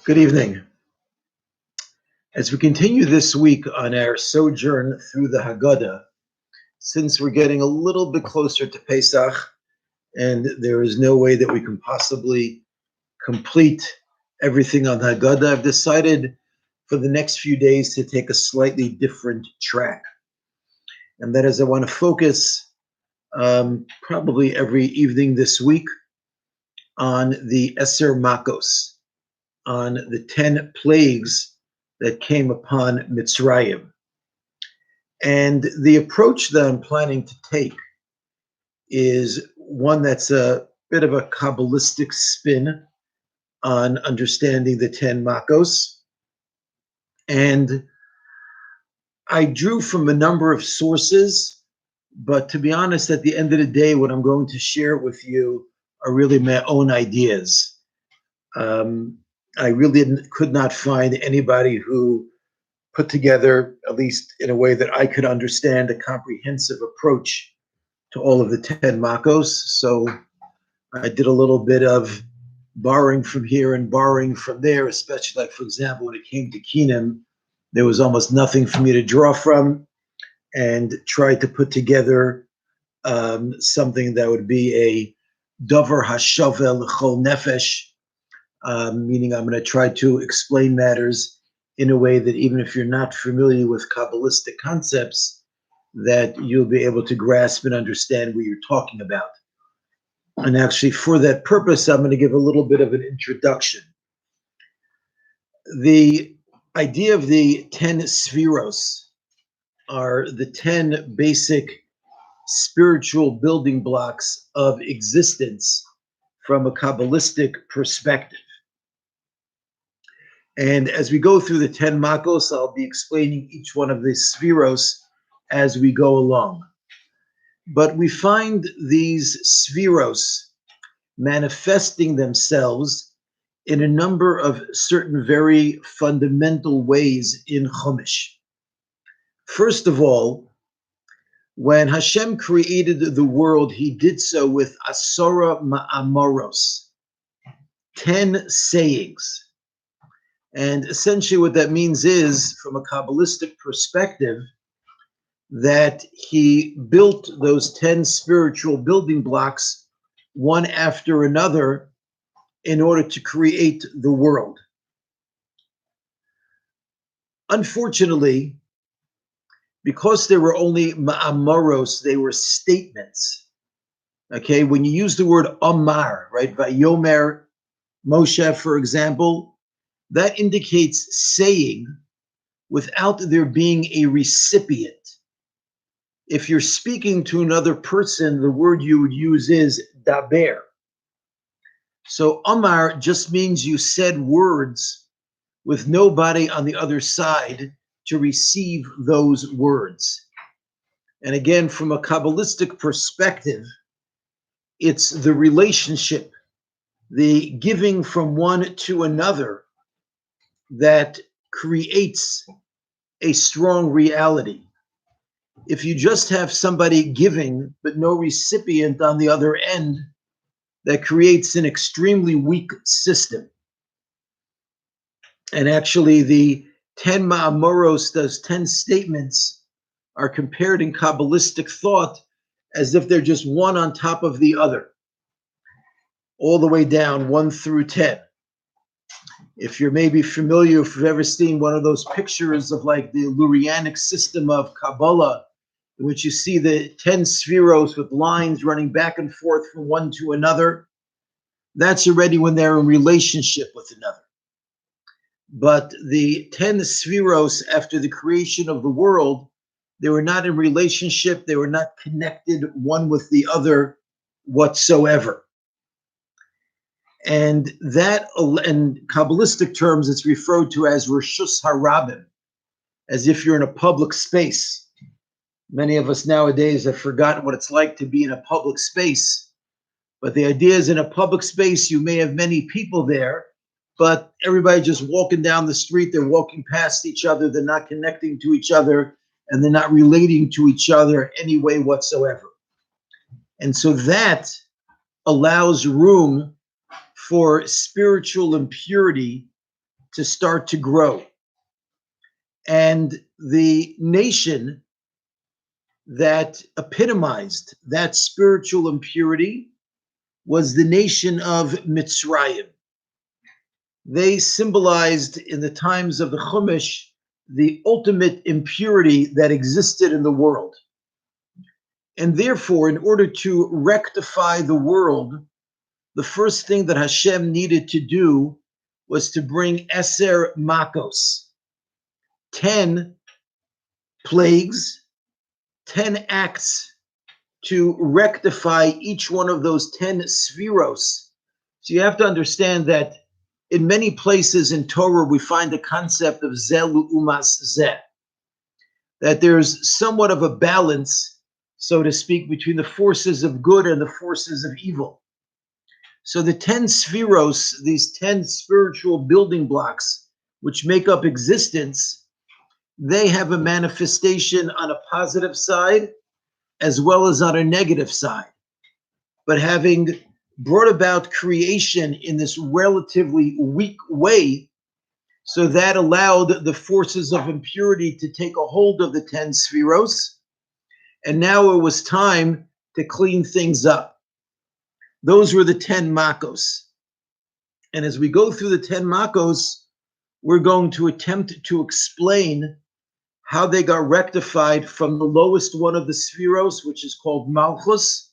Good evening. As we continue this week on our sojourn through the Haggadah, since we're getting a little bit closer to Pesach, and there is no way that we can possibly complete everything on Haggadah, I've decided for the next few days to take a slightly different track. And that is, I want to focus probably every evening this week on the Ten Makkos, on the 10 plagues that came upon Mitzrayim. And the approach that I'm planning to take is one that's a bit of a Kabbalistic spin on understanding the Ten Makkos. And I drew from a number of sources, but to be honest, at the end of the day, what I'm going to share with you are really my own ideas. I really could not find anybody who put together, at least in a way that I could understand, a comprehensive approach to all of the Ten Makkos. So I did a little bit of borrowing from here and borrowing from there, especially like, for example, when it came to Keenan, there was almost nothing for me to draw from, and tried to put together something that would be a Dover Hashovel Chol Nefesh, meaning I'm going to try to explain matters in a way that even if you're not familiar with Kabbalistic concepts, that you'll be able to grasp and understand what you're talking about. And actually, for that purpose, I'm going to give a little bit of an introduction. The idea of the 10 spheros are the 10 basic spiritual building blocks of existence from a Kabbalistic perspective. And as we go through the 10 Makkos, I'll be explaining each one of the spheros as we go along. But we find these spheros manifesting themselves in a number of certain very fundamental ways in Chumash. First of all, when Hashem created the world, he did so with Asora Ma'amoros, 10 sayings. And essentially what that means is, from a Kabbalistic perspective, that he built those 10 spiritual building blocks one after another in order to create the world. Unfortunately, because there were only ma'amoros, they were statements. Okay, when you use the word Amar, right, Vayomer Moshe, for example, that indicates saying without there being a recipient. If you're speaking to another person, the word you would use is daber. So Amar just means you said words with nobody on the other side to receive those words. And again, from a Kabbalistic perspective, it's the relationship, the giving from one to another, that creates a strong reality. If you just have somebody giving but no recipient on the other end, that creates an extremely weak system. And actually, the 10 Ma'amoros, those 10 statements, are compared in Kabbalistic thought as if they're just one on top of the other, all the way down, 1 through 10. If you're maybe familiar, if you've ever seen one of those pictures of like the Lurianic system of Kabbalah, in which you see the 10 spheros with lines running back and forth from one to another, that's already when they're in relationship with another. But the 10 spheros, after the creation of the world, they were not in relationship, they were not connected one with the other whatsoever. And that, in Kabbalistic terms, it's referred to as Reshus Harabim, as if you're in a public space. Many of us nowadays have forgotten what it's like to be in a public space. But the idea is, in a public space, you may have many people there, but everybody just walking down the street, they're walking past each other, they're not connecting to each other, and they're not relating to each other any way whatsoever. And so that allows room for spiritual impurity to start to grow. And the nation that epitomized that spiritual impurity was the nation of Mitzrayim. They symbolized in the times of the Chumash the ultimate impurity that existed in the world. And therefore, in order to rectify the world, the first thing that Hashem needed to do was to bring Ten Makkos, 10 plagues, 10 acts to rectify each one of those 10 spheros. So you have to understand that in many places in Torah, we find the concept of Zeh Lu'umas Zeh, that there's somewhat of a balance, so to speak, between the forces of good and the forces of evil. So the 10 spheros, these 10 spiritual building blocks, which make up existence, they have a manifestation on a positive side as well as on a negative side. But having brought about creation in this relatively weak way, so that allowed the forces of impurity to take a hold of the 10 spheros, and now it was time to clean things up. Those were the 10 Makkos. And as we go through the 10 Makkos, we're going to attempt to explain how they got rectified from the lowest one of the spheros, which is called Malchus,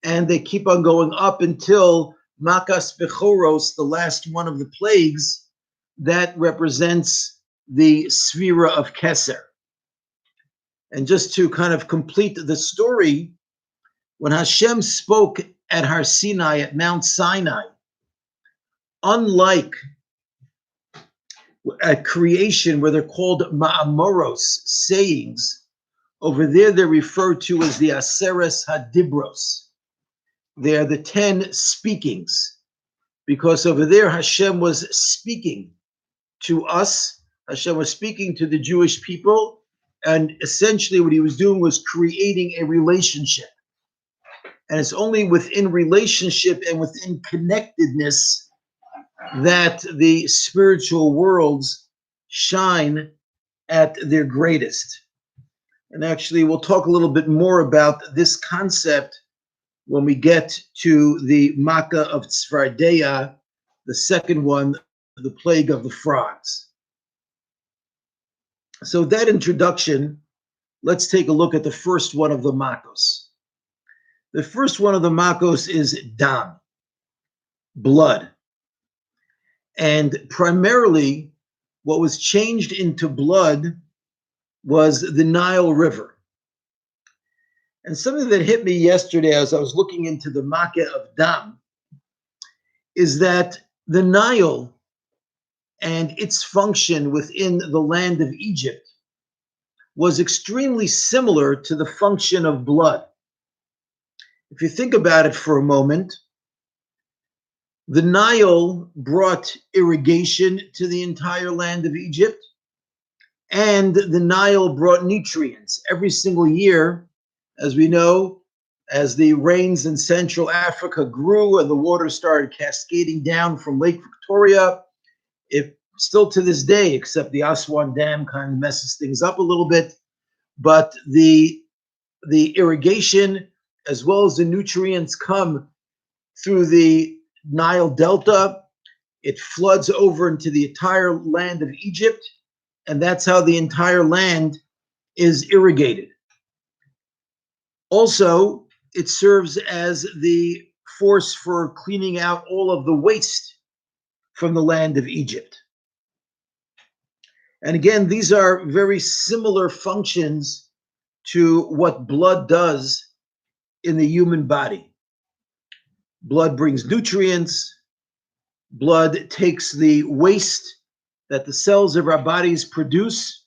and they keep on going up until Makas Bechoros, the last one of the plagues, that represents the Sphera of Keser. And just to kind of complete the story, when Hashem spoke at Har Sinai, at Mount Sinai, unlike at creation where they're called Ma'amoros, sayings, over there they're referred to as the Aseres Hadibros. They are the 10 speakings, because over there Hashem was speaking to us. Hashem was speaking to the Jewish people, and essentially what he was doing was creating a relationship. And it's only within relationship and within connectedness that the spiritual worlds shine at their greatest. And actually, we'll talk a little bit more about this concept when we get to the Makkah of Tzvardeya, the second one, the plague of the frogs. So that introduction, let's take a look at the first one of the Makkos. The first one of the Makkos is Dam, blood. And primarily, what was changed into blood was the Nile River. And something that hit me yesterday as I was looking into the Makkah of Dam is that the Nile and its function within the land of Egypt was extremely similar to the function of blood. If you think about it for a moment, the Nile brought irrigation to the entire land of Egypt, and the Nile brought nutrients. Every single year, as we know, as the rains in Central Africa grew and the water started cascading down from Lake Victoria, it still to this day, except the Aswan Dam kind of messes things up a little bit, but the irrigation as well as the nutrients come through the Nile Delta. It floods over into the entire land of Egypt, and that's how the entire land is irrigated. Also, it serves as the force for cleaning out all of the waste from the land of Egypt. And again, these are very similar functions to what blood does in the human body. Blood brings nutrients. Blood takes the waste that the cells of our bodies produce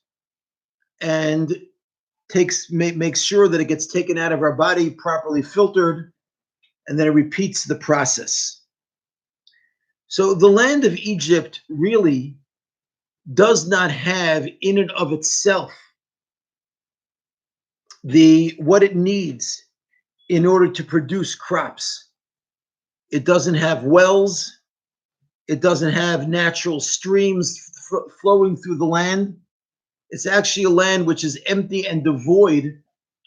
and makes sure that it gets taken out of our body, properly filtered, and then it repeats the process. So the land of Egypt really does not have in and of itself what it needs in order to produce crops. It doesn't have wells. It doesn't have natural streams flowing through the land. It's actually a land which is empty and devoid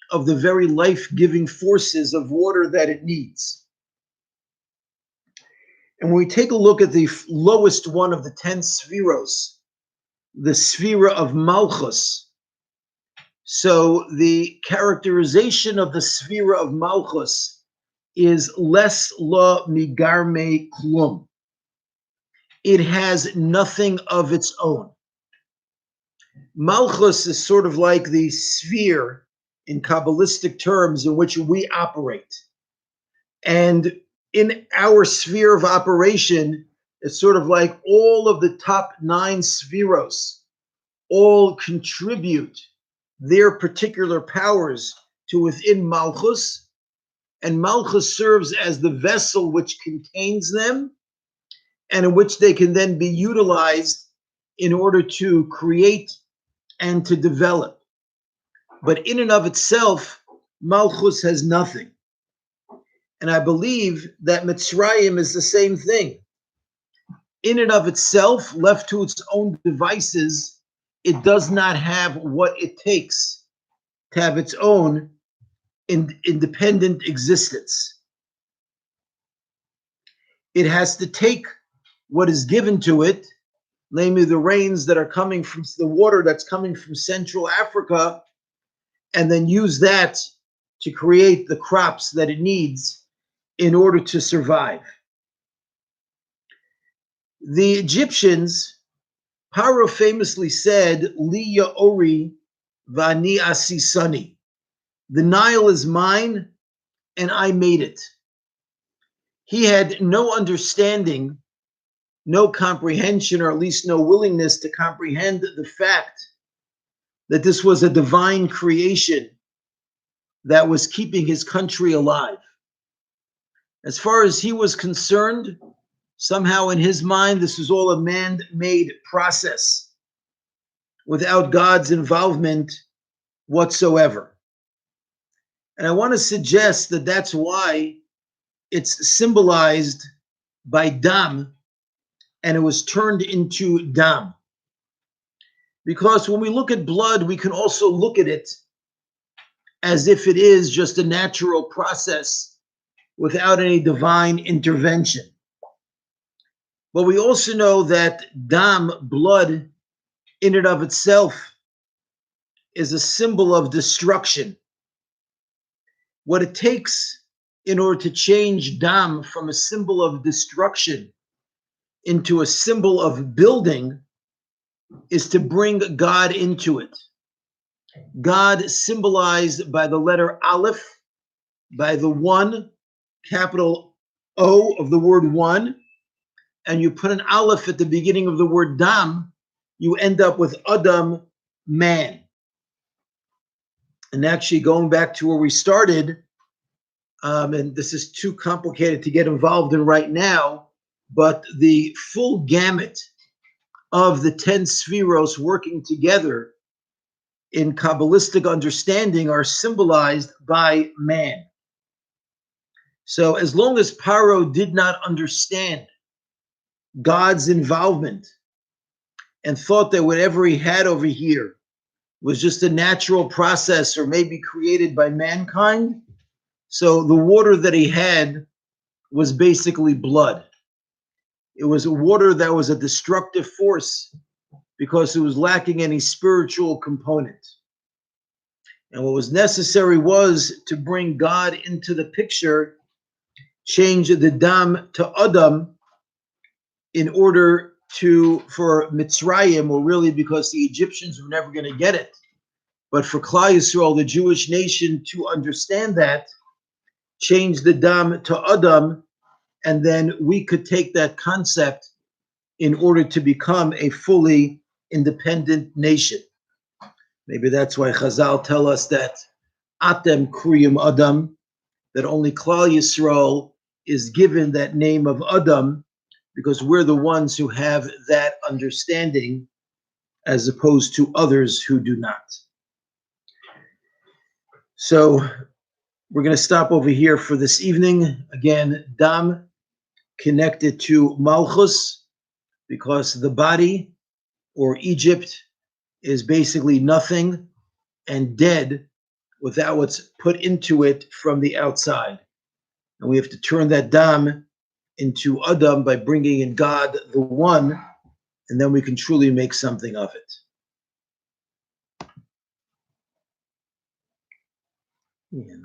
of the very life-giving forces of water that it needs. And when we take a look at the lowest one of the 10 spheros, the sphera of Malchus, so the characterization of the sphera of Malchus is les la migarme klum. It has nothing of its own. Malchus is sort of like the sphere in Kabbalistic terms in which we operate. And in our sphere of operation, it's sort of like all of the top 9 spheros all contribute their particular powers to within Malchus, and Malchus serves as the vessel which contains them and in which they can then be utilized in order to create and to develop. But in and of itself, Malchus has nothing. And I believe that Mitzrayim is the same thing. In and of itself, left to its own devices, it does not have what it takes to have its own independent existence. It has to take what is given to it, namely the rains that are coming from the water that's coming from Central Africa, and then use that to create the crops that it needs in order to survive. The Egyptians, Paro famously said, Li Ya'ori v'ani asisani. The Nile is mine and I made it. He had no understanding, no comprehension, or at least no willingness to comprehend the fact that this was a divine creation that was keeping his country alive. As far as he was concerned, somehow in his mind, this was all a man-made process without God's involvement whatsoever. And I want to suggest that that's why it's symbolized by Dam, and it was turned into Dam. Because when we look at blood, we can also look at it as if it is just a natural process without any divine intervention. But we also know that Dam, blood, in and of itself, is a symbol of destruction. What it takes in order to change Dam from a symbol of destruction into a symbol of building is to bring God into it. God symbolized by the letter Aleph, by the one, capital O of the word one, and you put an Aleph at the beginning of the word Dam, you end up with Adam, man. And actually going back to where we started, and this is too complicated to get involved in right now, but the full gamut of the 10 spheros working together in Kabbalistic understanding are symbolized by man. So as long as Paro did not understand God's involvement and thought that whatever he had over here was just a natural process or maybe created by mankind, so the water that he had was basically blood. It was a water that was a destructive force because it was lacking any spiritual component. And what was necessary was to bring God into the picture, change the Dam to Adam in order for Mitzrayim, or really because the Egyptians were never going to get it, but for Klal Yisrael, the Jewish nation, to understand that, change the Dam to Adam, and then we could take that concept in order to become a fully independent nation. Maybe that's why Chazal tell us that Atem Kriyim Adam, that only Klal Yisrael is given that name of Adam, because we're the ones who have that understanding as opposed to others who do not. So we're going to stop over here for this evening. Again, Dam connected to Malchus, because the body, or Egypt, is basically nothing and dead without what's put into it from the outside. And we have to turn that Dam into Adam by bringing in God, the One, and then we can truly make something of it. Yeah.